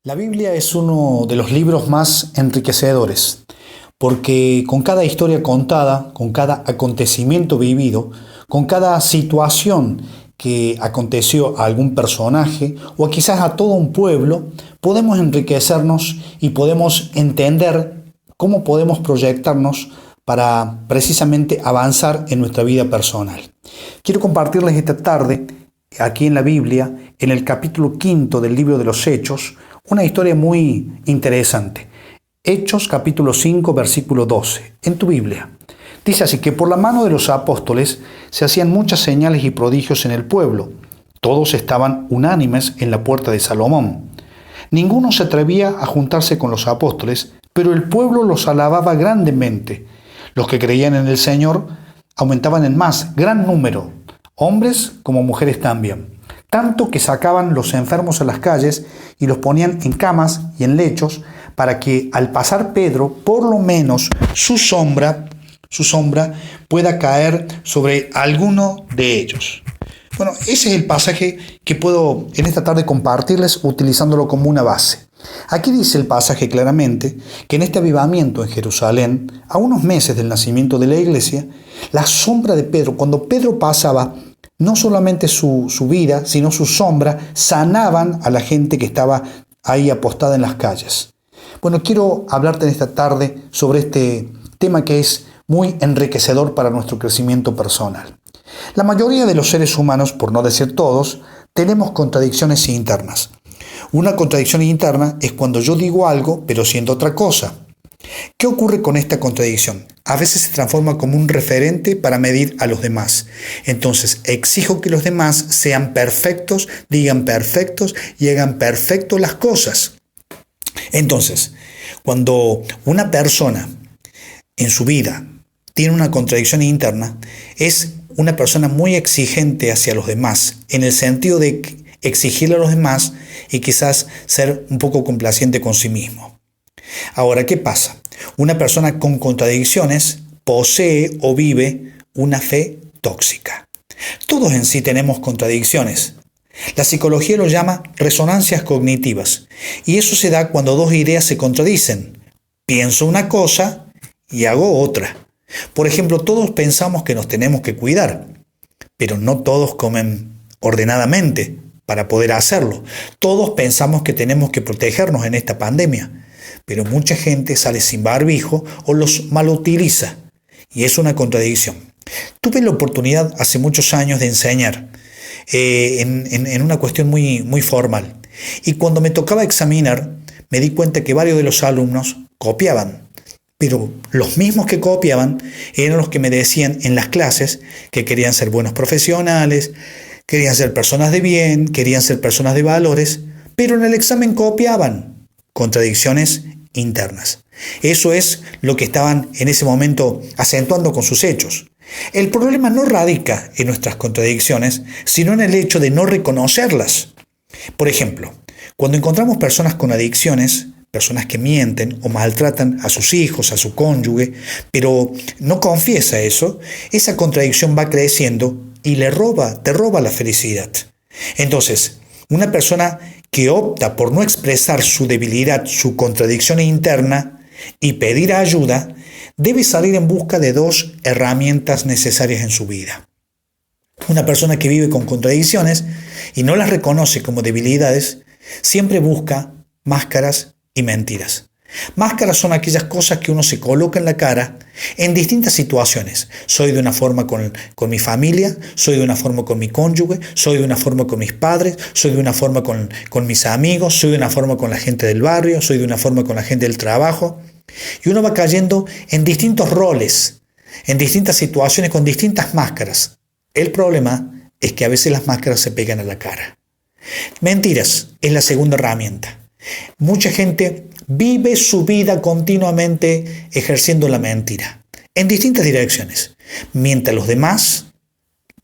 La Biblia es uno de los libros más enriquecedores, porque con cada historia contada, con cada acontecimiento vivido, con cada situación que aconteció a algún personaje o quizás a todo un pueblo, podemos enriquecernos y podemos entender cómo podemos proyectarnos para precisamente avanzar en nuestra vida personal. Quiero compartirles esta tarde, aquí en la Biblia, en el capítulo 5 del libro de los Hechos, una historia muy interesante. Hechos capítulo 5 versículo 12, en tu Biblia. Dice así que por la mano de los apóstoles se hacían muchas señales y prodigios en el pueblo. Todos estaban unánimes en la puerta de Salomón. Ninguno se atrevía a juntarse con los apóstoles, pero el pueblo los alababa grandemente. Los que creían en el Señor aumentaban en más, gran número, hombres como mujeres también. Tanto que sacaban los enfermos a las calles y los ponían en camas y en lechos para que al pasar Pedro, por lo menos su sombra pueda caer sobre alguno de ellos. Bueno, ese es el pasaje que puedo en esta tarde compartirles utilizándolo como una base. Aquí dice el pasaje claramente que en este avivamiento en Jerusalén, a unos meses del nacimiento de la iglesia, la sombra de Pedro, cuando Pedro pasaba, no solamente su vida, sino su sombra, sanaban a la gente que estaba ahí apostada en las calles. Bueno, quiero hablarte en esta tarde sobre este tema que es muy enriquecedor para nuestro crecimiento personal. La mayoría de los seres humanos, por no decir todos, tenemos contradicciones internas. Una contradicción interna es cuando yo digo algo, pero siento otra cosa. ¿Qué ocurre con esta contradicción? A veces se transforma como un referente para medir a los demás. Entonces, exijo que los demás sean perfectos, digan perfectos y hagan perfecto las cosas. Entonces, cuando una persona en su vida tiene una contradicción interna, es una persona muy exigente hacia los demás, en el sentido de exigirle a los demás y quizás ser un poco complaciente con sí mismo. Ahora, ¿qué pasa? Una persona con contradicciones posee o vive una fe tóxica. Todos en sí tenemos contradicciones. La psicología lo llama resonancias cognitivas, y eso se da cuando dos ideas se contradicen. Pienso una cosa y hago otra. Por ejemplo, todos pensamos que nos tenemos que cuidar, pero no todos comen ordenadamente para poder hacerlo. Todos pensamos que tenemos que protegernos en esta pandemia, pero mucha gente sale sin barbijo o los malutiliza, y es una contradicción. Tuve la oportunidad hace muchos años de enseñar en una cuestión muy formal, y cuando me tocaba examinar me di cuenta que varios de los alumnos copiaban, pero los mismos que copiaban eran los que me decían en las clases que querían ser buenos profesionales, querían ser personas de bien, querían ser personas de valores, pero en el examen copiaban. Contradicciones internas. Eso es lo que estaban en ese momento acentuando con sus hechos. El problema no radica en nuestras contradicciones, sino en el hecho de no reconocerlas. Por ejemplo, cuando encontramos personas con adicciones, personas que mienten o maltratan a sus hijos, a su cónyuge, pero no confiesa eso, esa contradicción va creciendo y te roba la felicidad. Entonces, una persona que opta por no expresar su debilidad, su contradicción interna y pedir ayuda, debe salir en busca de dos herramientas necesarias en su vida. Una persona que vive con contradicciones y no las reconoce como debilidades, siempre busca máscaras y mentiras. Máscaras son aquellas cosas que uno se coloca en la cara en distintas situaciones. Soy de una forma con mi familia, soy de una forma con mi cónyuge, soy de una forma con mis padres, soy de una forma con mis amigos, soy de una forma con la gente del barrio, soy de una forma con la gente del trabajo. Y uno va cayendo en distintos roles, en distintas situaciones con distintas máscaras. El problema es que a veces las máscaras se pegan a la cara. Mentiras es la segunda herramienta. Mucha gente vive su vida continuamente ejerciendo la mentira, en distintas direcciones. Miente a los demás,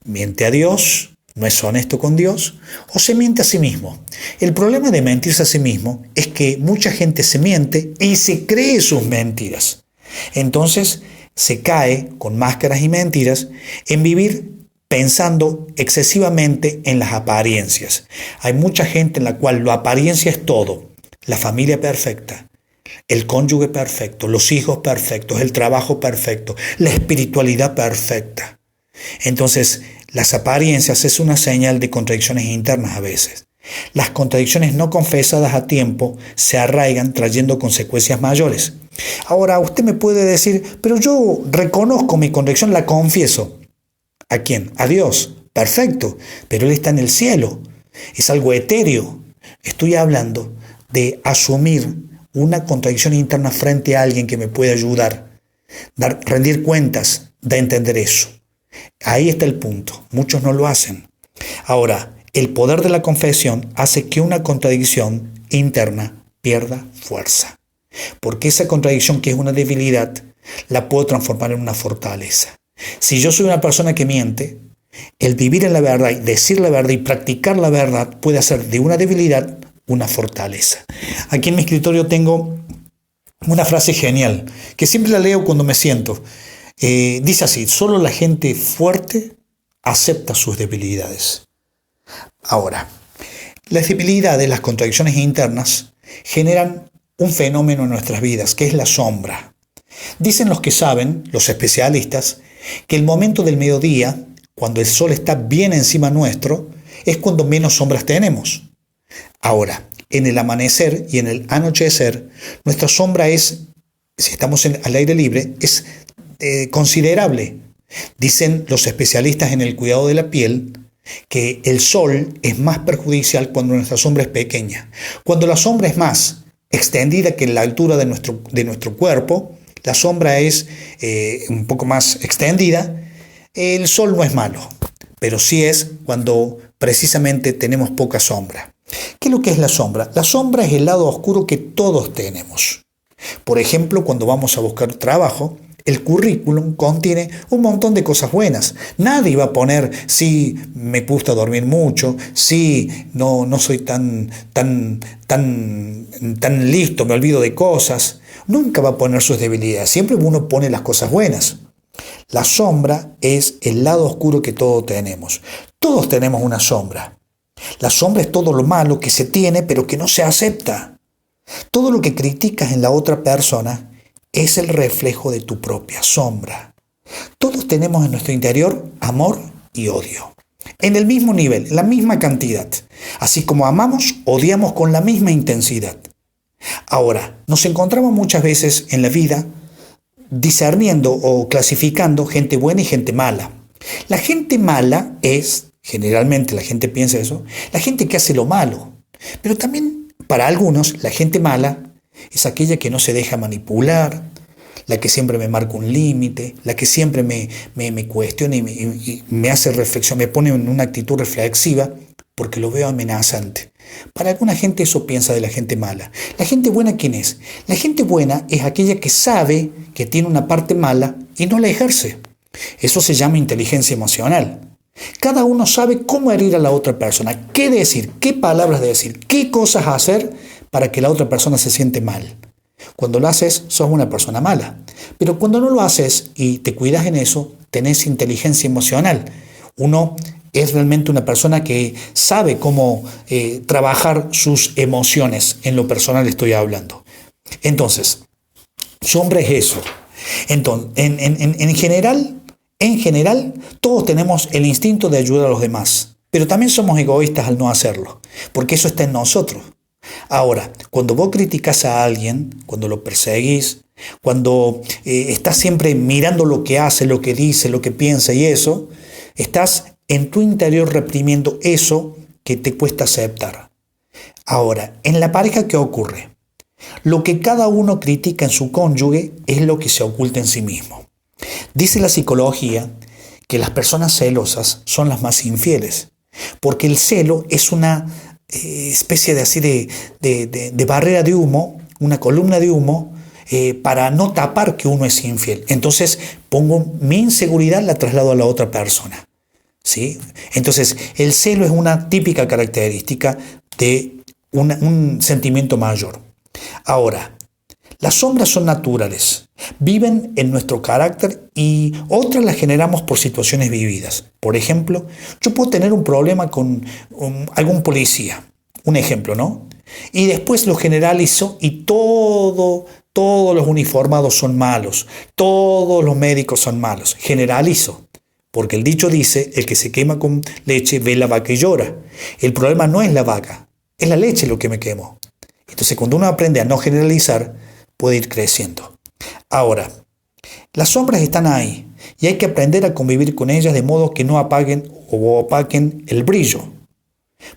miente a Dios, no es honesto con Dios, o se miente a sí mismo. El problema de mentirse a sí mismo es que mucha gente se miente y se cree sus mentiras. Entonces se cae con máscaras y mentiras en vivir pensando excesivamente en las apariencias. Hay mucha gente en la cual la apariencia es todo. la familia perfecta, el cónyuge perfecto, los hijos perfectos, el trabajo perfecto, la espiritualidad perfecta. Entonces, las apariencias es una señal de contradicciones internas a veces. Las contradicciones no confesadas a tiempo se arraigan trayendo consecuencias mayores. Ahora, usted me puede decir, pero yo reconozco mi contradicción, la confieso. ¿A quién? A Dios. Perfecto, pero Él está en el cielo. Es algo etéreo. Estoy hablando de asumir una contradicción interna frente a alguien que me puede ayudar, rendir cuentas, de entender eso. Ahí está el punto. Muchos no lo hacen. Ahora, el poder de la confesión hace que una contradicción interna pierda fuerza. Porque esa contradicción, que es una debilidad, la puedo transformar en una fortaleza. Si yo soy una persona que miente, el vivir en la verdad y decir la verdad y practicar la verdad puede hacer de una debilidad una fortaleza. Aquí en mi escritorio tengo una frase genial, que siempre la leo cuando me siento. Dice así: solo la gente fuerte acepta sus debilidades. Ahora, las debilidades, las contradicciones internas, generan un fenómeno en nuestras vidas, que es la sombra. Dicen los que saben, los especialistas, que el momento del mediodía, cuando el sol está bien encima nuestro, es cuando menos sombras tenemos. Ahora, en el amanecer y en el anochecer, nuestra sombra es, si estamos al aire libre, es considerable. Dicen los especialistas en el cuidado de la piel que el sol es más perjudicial cuando nuestra sombra es pequeña. Cuando la sombra es más extendida que la altura de nuestro cuerpo, la sombra es un poco más extendida, el sol no es malo, pero sí es cuando precisamente tenemos poca sombra. ¿Qué es lo que es la sombra? La sombra es el lado oscuro que todos tenemos. Por ejemplo, cuando vamos a buscar trabajo, el currículum contiene un montón de cosas buenas. Nadie va a poner, sí, me gusta dormir mucho, sí, no soy tan listo, me olvido de cosas. Nunca va a poner sus debilidades. Siempre uno pone las cosas buenas. La sombra es el lado oscuro que todos tenemos. Todos tenemos una sombra. La sombra es todo lo malo que se tiene, pero que no se acepta. Todo lo que criticas en la otra persona es el reflejo de tu propia sombra. Todos tenemos en nuestro interior amor y odio. En el mismo nivel, en la misma cantidad. Así como amamos, odiamos con la misma intensidad. Ahora, nos encontramos muchas veces en la vida discerniendo o clasificando gente buena y gente mala. La gente mala es, generalmente la gente piensa eso, la gente que hace lo malo. Pero también para algunos la gente mala es aquella que no se deja manipular, la que siempre me marca un límite, la que siempre me cuestiona y me hace reflexión, me pone en una actitud reflexiva porque lo veo amenazante. Para alguna gente eso piensa de la gente mala. ¿La gente buena quién es? La gente buena es aquella que sabe que tiene una parte mala y no la ejerce. Eso se llama inteligencia emocional. Cada uno sabe cómo herir a la otra persona, qué decir, qué palabras decir, qué cosas hacer para que la otra persona se siente mal. Cuando lo haces, sos una persona mala. Pero cuando no lo haces y te cuidas en eso, tenés inteligencia emocional. Uno es realmente una persona que sabe cómo trabajar sus emociones. En lo personal estoy hablando. Entonces, sombra es eso. Entonces, en general, todos tenemos el instinto de ayudar a los demás. Pero también somos egoístas al no hacerlo, porque eso está en nosotros. Ahora, cuando vos criticas a alguien, cuando lo perseguís, cuando estás siempre mirando lo que hace, lo que dice, lo que piensa y eso, estás en tu interior reprimiendo eso que te cuesta aceptar. Ahora, en la pareja, ¿qué ocurre? Lo que cada uno critica en su cónyuge es lo que se oculta en sí mismo. Dice la psicología que las personas celosas son las más infieles, porque el celo es una especie de así de barrera de humo, una columna de humo, para no tapar que uno es infiel. Entonces pongo mi inseguridad, la traslado a la otra persona, ¿sí? Entonces el celo es una típica característica de un sentimiento mayor. Ahora, las sombras son naturales, viven en nuestro carácter y otras las generamos por situaciones vividas. Por ejemplo, yo puedo tener un problema con algún policía. Un ejemplo, ¿no? Y después lo generalizo y todos los uniformados son malos, todos los médicos son malos. Generalizo, porque el dicho dice, el que se quema con leche ve la vaca y llora. El problema no es la vaca, es la leche lo que me quemó. Entonces cuando uno aprende a no generalizar, puede ir creciendo. Ahora, las sombras están ahí y hay que aprender a convivir con ellas de modo que no apaguen o opaquen el brillo,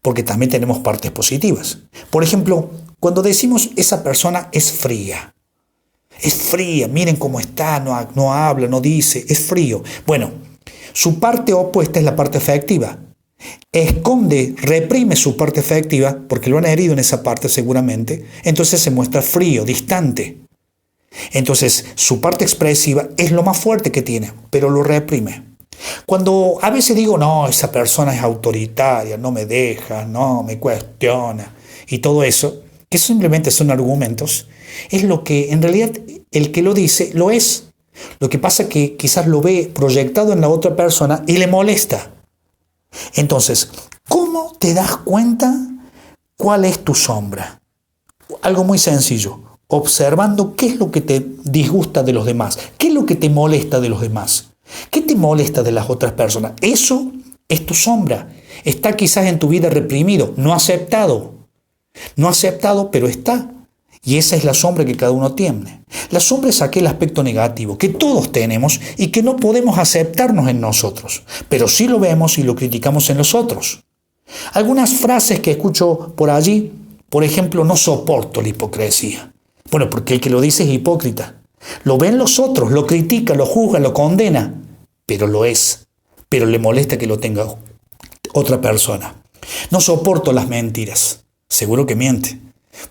porque también tenemos partes positivas. Por ejemplo, cuando decimos esa persona es fría, miren cómo está, no habla, no dice, es frío. Bueno, su parte opuesta es la parte afectiva. Esconde, reprime su parte afectiva, porque lo han herido en esa parte seguramente, entonces se muestra frío, distante. Entonces su parte expresiva es lo más fuerte que tiene, pero lo reprime. Cuando a veces digo, no, esa persona es autoritaria, no me deja, no me cuestiona, y todo eso, que simplemente son argumentos, es lo que en realidad el que lo dice lo es. Lo que pasa es que quizás lo ve proyectado en la otra persona y le molesta. Entonces, ¿cómo te das cuenta cuál es tu sombra? Algo muy sencillo, observando qué es lo que te disgusta de los demás, qué es lo que te molesta de los demás, qué te molesta de las otras personas. Eso es tu sombra. Está quizás en tu vida reprimido, no aceptado, pero está. Y esa es la sombra que cada uno tiene. La sombra es aquel aspecto negativo que todos tenemos y que no podemos aceptarnos en nosotros, pero sí lo vemos y lo criticamos en los otros. Algunas frases que escucho por allí, por ejemplo, no soporto la hipocresía. Bueno, porque el que lo dice es hipócrita. Lo ven los otros, lo critica, lo juzga, lo condena, pero lo es. Pero le molesta que lo tenga otra persona. No soporto las mentiras. Seguro que miente,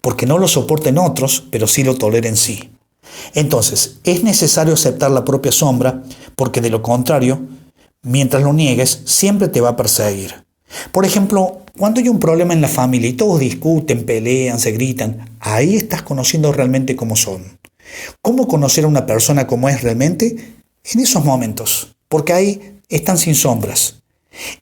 porque no lo soporta en otros, pero sí lo tolera en sí. Entonces, es necesario aceptar la propia sombra, porque de lo contrario, mientras lo niegues, siempre te va a perseguir. Por ejemplo, cuando hay un problema en la familia y todos discuten, pelean, se gritan, ahí estás conociendo realmente cómo son. ¿Cómo conocer a una persona como es realmente? En esos momentos, porque ahí están sin sombras.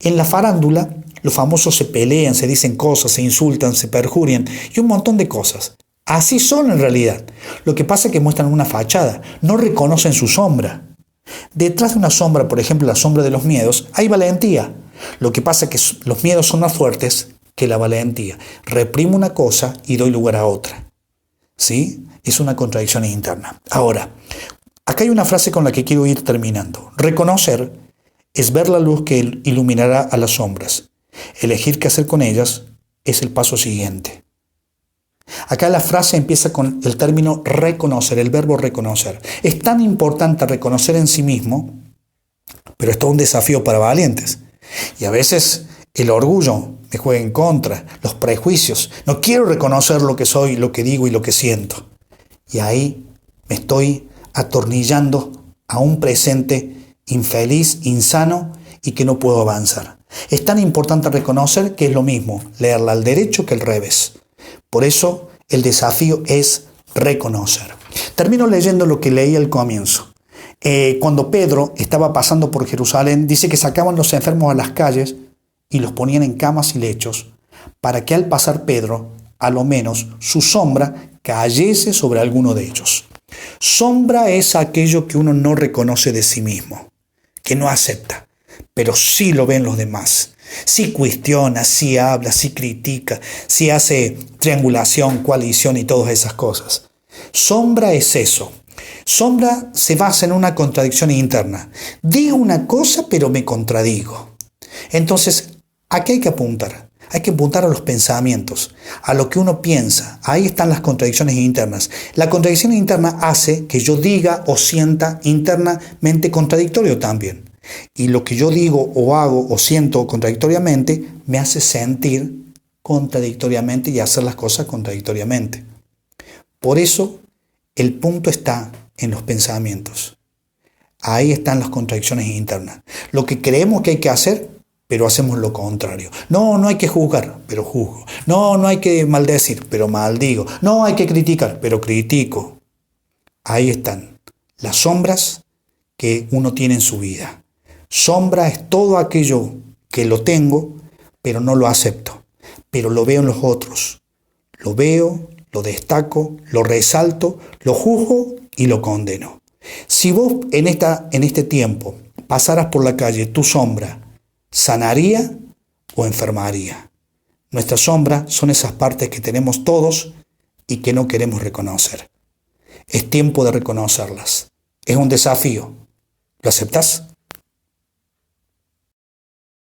En la farándula, los famosos se pelean, se dicen cosas, se insultan, se perjurian y un montón de cosas. Así son en realidad. Lo que pasa es que muestran una fachada, no reconocen su sombra. Detrás de una sombra, por ejemplo la sombra de los miedos, hay valentía. Lo que pasa es que los miedos son más fuertes que la valentía. Reprimo una cosa y doy lugar a otra. ¿Sí? Es una contradicción interna. Ahora, acá hay una frase con la que quiero ir terminando. Reconocer es ver la luz que iluminará a las sombras. Elegir qué hacer con ellas es el paso siguiente. Acá la frase empieza con el término reconocer, el verbo reconocer. Es tan importante reconocer en sí mismo, pero es todo un desafío para valientes. Y a veces el orgullo me juega en contra, los prejuicios. No quiero reconocer lo que soy, lo que digo y lo que siento. Y ahí me estoy atornillando a un presente infeliz, insano y que no puedo avanzar. Es tan importante reconocer que es lo mismo leerla al derecho que al revés. Por eso el desafío es reconocer. Termino leyendo lo que leí al comienzo. Cuando Pedro estaba pasando por Jerusalén, dice que sacaban los enfermos a las calles y los ponían en camas y lechos, para que al pasar Pedro, a lo menos su sombra cayese sobre alguno de ellos. Sombra es aquello que uno no reconoce de sí mismo, que no acepta, pero sí lo ven los demás. Sí cuestiona, sí habla, sí critica, sí hace triangulación, coalición y todas esas cosas. Sombra es eso. Sombra se basa en una contradicción interna. Digo una cosa, pero me contradigo. Entonces, ¿a qué hay que apuntar? Hay que apuntar a los pensamientos, a lo que uno piensa. Ahí están las contradicciones internas. La contradicción interna hace que yo diga o sienta internamente contradictorio también. Y lo que yo digo o hago o siento contradictoriamente me hace sentir contradictoriamente y hacer las cosas contradictoriamente. Por eso el punto está en los pensamientos. Ahí están las contradicciones internas. Lo que creemos que hay que hacer, pero hacemos lo contrario. No, no hay que juzgar, pero juzgo. No, no hay que maldecir, pero maldigo. No hay que criticar, pero critico. Ahí están las sombras que uno tiene en su vida. Sombra es todo aquello que lo tengo, pero no lo acepto. Pero lo veo en los otros. Lo veo, lo destaco, lo resalto, lo juzgo y lo condeno. Si vos en este tiempo pasaras por la calle, tu sombra, ¿sanaría o enfermaría? Nuestras sombras son esas partes que tenemos todos y que no queremos reconocer. Es tiempo de reconocerlas. Es un desafío. ¿Lo aceptás?